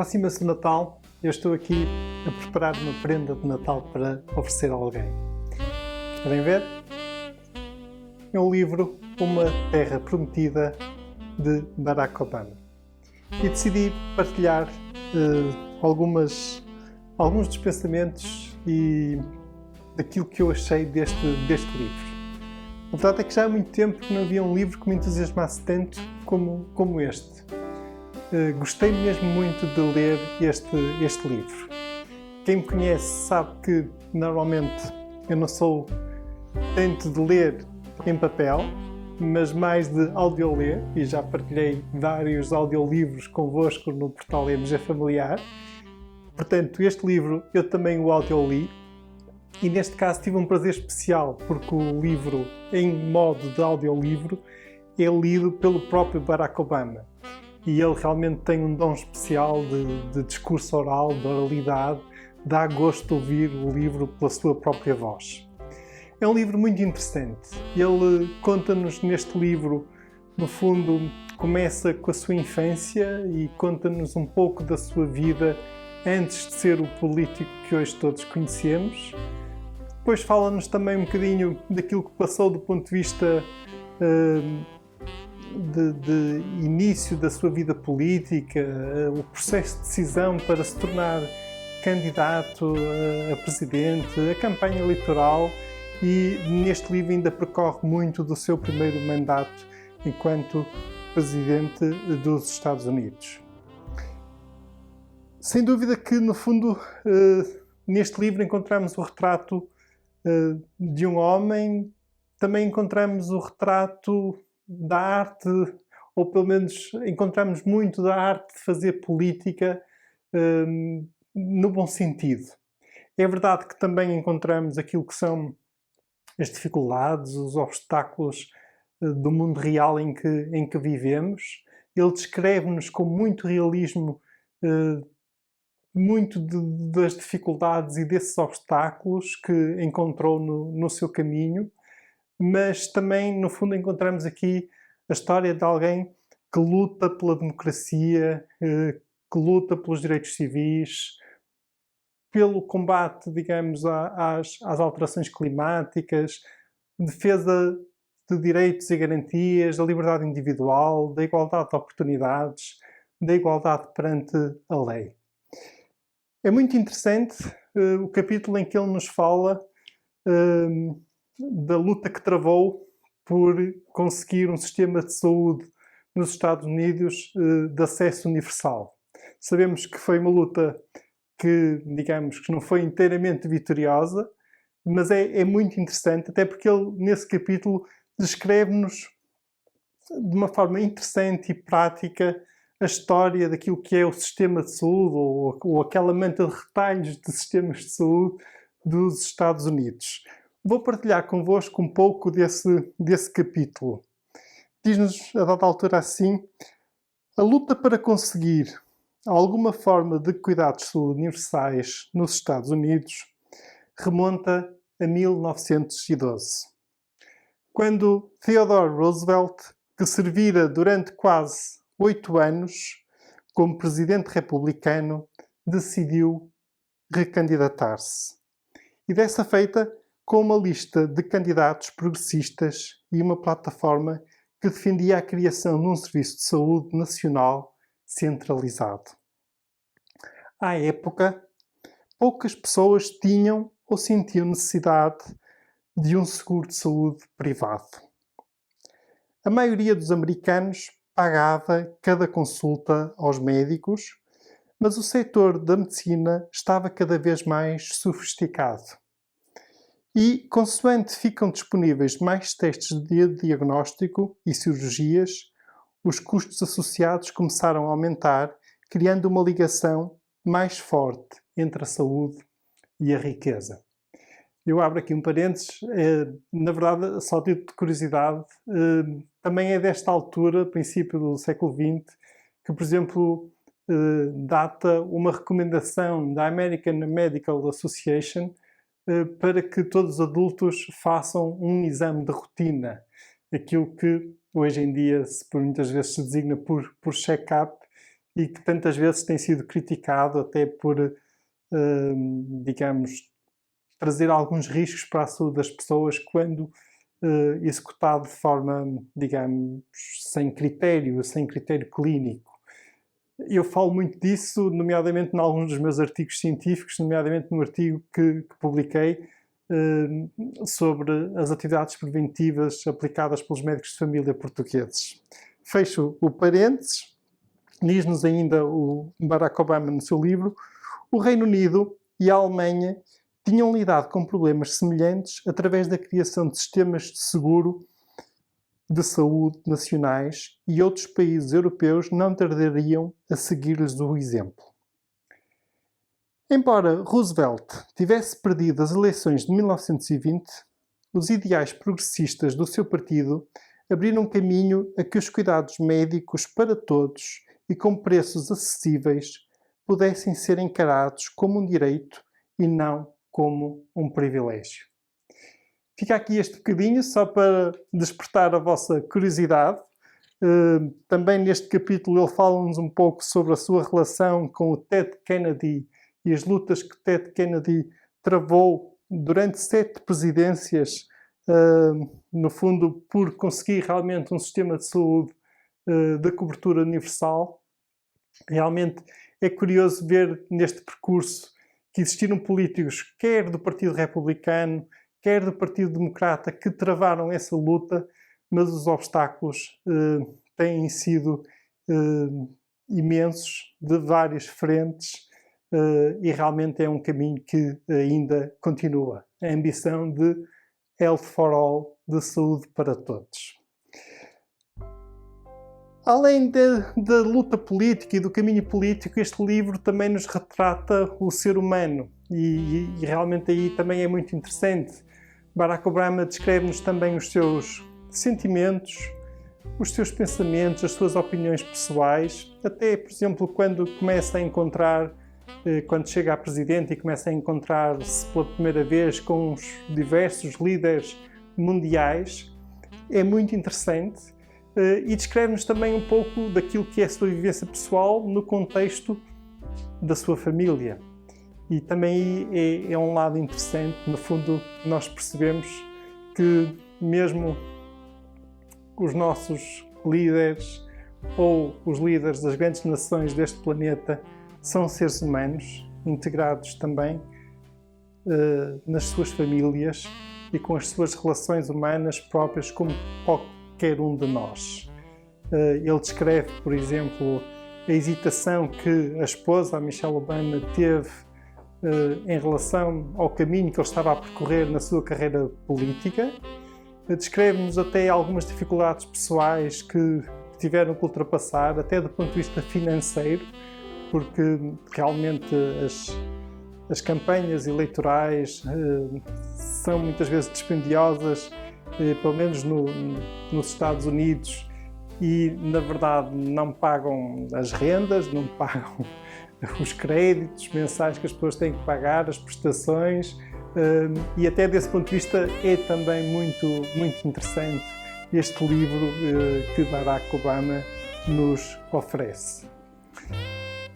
Aproxima-se o Natal, eu estou aqui a preparar uma prenda de Natal para oferecer a alguém. Querem ver? É um livro, Uma Terra Prometida, de Barack Obama. E decidi partilhar alguns dos pensamentos e daquilo que eu achei deste livro. A verdade é que já há muito tempo que não havia um livro que me entusiasmasse tanto como este. Gostei mesmo muito de ler este livro. Quem me conhece sabe que normalmente eu não sou tanto de ler em papel, mas mais de audioler, e já partilhei vários audiolivros convosco no portal MG Familiar. Portanto, este livro eu também o audioli, e neste caso tive um prazer especial, porque o livro, em modo de audiolivro, é lido pelo próprio Barack Obama. E ele realmente tem um dom especial de discurso oral, de oralidade, dá gosto de ouvir o livro pela sua própria voz. É um livro muito interessante. Ele conta-nos neste livro, no fundo, começa com a sua infância e conta-nos um pouco da sua vida antes de ser o político que hoje todos conhecemos. Depois fala-nos também um bocadinho daquilo que passou do ponto de vista de início da sua vida política, o processo de decisão para se tornar candidato a presidente, a campanha eleitoral, e neste livro ainda percorre muito do seu primeiro mandato enquanto presidente dos Estados Unidos. Sem dúvida que, no fundo, neste livro encontramos o retrato de um homem, também encontramos o retrato da arte, ou pelo menos encontramos muito da arte de fazer política no bom sentido. É verdade que também encontramos aquilo que são as dificuldades, os obstáculos do mundo real em que vivemos. Ele descreve-nos com muito realismo muito das dificuldades e desses obstáculos que encontrou no seu caminho, mas também, no fundo, encontramos aqui a história de alguém que luta pela democracia, que luta pelos direitos civis, pelo combate, digamos, às alterações climáticas, defesa de direitos e garantias, da liberdade individual, da igualdade de oportunidades, da igualdade perante a lei. É muito interessante o capítulo em que ele nos fala da luta que travou por conseguir um sistema de saúde nos Estados Unidos de acesso universal. Sabemos que foi uma luta que, digamos, que não foi inteiramente vitoriosa, mas é muito interessante, até porque ele, nesse capítulo, descreve-nos de uma forma interessante e prática a história daquilo que é o sistema de saúde, ou aquela manta de retalhos de sistemas de saúde dos Estados Unidos. Vou partilhar convosco um pouco desse capítulo. Diz-nos, a dada altura, assim: a luta para conseguir alguma forma de cuidados de saúde universais nos Estados Unidos remonta a 1912, quando Theodore Roosevelt, que servira durante quase 8 anos como presidente republicano, decidiu recandidatar-se. E dessa feita, com uma lista de candidatos progressistas e uma plataforma que defendia a criação de um serviço de saúde nacional centralizado. À época, poucas pessoas tinham ou sentiam necessidade de um seguro de saúde privado. A maioria dos americanos pagava cada consulta aos médicos, mas o setor da medicina estava cada vez mais sofisticado. E, consoante ficam disponíveis mais testes de diagnóstico e cirurgias, os custos associados começaram a aumentar, criando uma ligação mais forte entre a saúde e a riqueza. Eu abro aqui um parênteses, na verdade, só título de curiosidade, também é desta altura, princípio do século XX, que, por exemplo, data uma recomendação da American Medical Association para que todos os adultos façam um exame de rotina, aquilo que hoje em dia por muitas vezes se designa por check-up, e que tantas vezes tem sido criticado até por, digamos, trazer alguns riscos para a saúde das pessoas quando executado de forma, digamos, sem critério clínico. Eu falo muito disso, nomeadamente em alguns dos meus artigos científicos, nomeadamente no artigo que publiquei sobre as atividades preventivas aplicadas pelos médicos de família portugueses. Fecho o parênteses, diz-nos ainda o Barack Obama no seu livro: o Reino Unido e a Alemanha tinham lidado com problemas semelhantes através da criação de sistemas de seguro de saúde nacionais, e outros países europeus não tardariam a seguir-lhes o exemplo. Embora Roosevelt tivesse perdido as eleições de 1920, os ideais progressistas do seu partido abriram caminho a que os cuidados médicos para todos e com preços acessíveis pudessem ser encarados como um direito e não como um privilégio. Fica aqui este bocadinho só para despertar a vossa curiosidade. Também neste capítulo ele fala-nos um pouco sobre a sua relação com o Ted Kennedy e as lutas que Ted Kennedy travou durante 7 presidências, no fundo por conseguir realmente um sistema de saúde de cobertura universal. Realmente é curioso ver neste percurso que existiram políticos, quer do Partido Republicano, quer do Partido Democrata, que travaram essa luta, mas os obstáculos têm sido imensos, de várias frentes, e realmente é um caminho que ainda continua. A ambição de Health for All, de saúde para todos. Além da luta política e do caminho político, este livro também nos retrata o ser humano e realmente aí também é muito interessante. Barack Obama descreve-nos também os seus sentimentos, os seus pensamentos, as suas opiniões pessoais, até, por exemplo, quando começa a encontrar, quando chega a presidente e começa a encontrar-se pela primeira vez com os diversos líderes mundiais, é muito interessante. E descreve-nos também um pouco daquilo que é a sua vivência pessoal no contexto da sua família. E também é um lado interessante, no fundo, nós percebemos que mesmo os nossos líderes ou os líderes das grandes nações deste planeta são seres humanos, integrados também nas suas famílias e com as suas relações humanas próprias como qualquer um de nós. Ele descreve, por exemplo, a hesitação que a esposa, a Michelle Obama, teve em relação ao caminho que ele estava a percorrer na sua carreira política. Descreve-nos até algumas dificuldades pessoais que tiveram que ultrapassar, até do ponto de vista financeiro, porque realmente as campanhas eleitorais são muitas vezes dispendiosas, pelo menos nos Estados Unidos, e na verdade não pagam as rendas, não pagam os créditos mensais que as pessoas têm que pagar, as prestações, e até desse ponto de vista é também muito interessante este livro que Barack Obama nos oferece.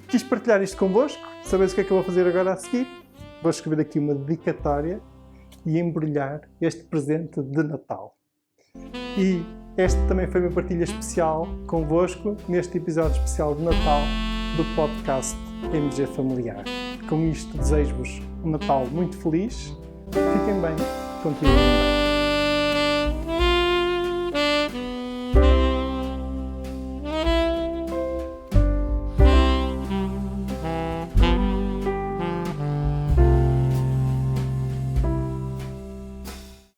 Quis partilhar isto convosco. Sabeis o que é que eu vou fazer agora a seguir? Vou escrever aqui uma dedicatória e embrulhar este presente de Natal. E esta também foi uma partilha especial convosco neste episódio especial de Natal do podcast MG Familiar. Com isto desejo-vos um Natal muito feliz. Fiquem bem, continuem bem.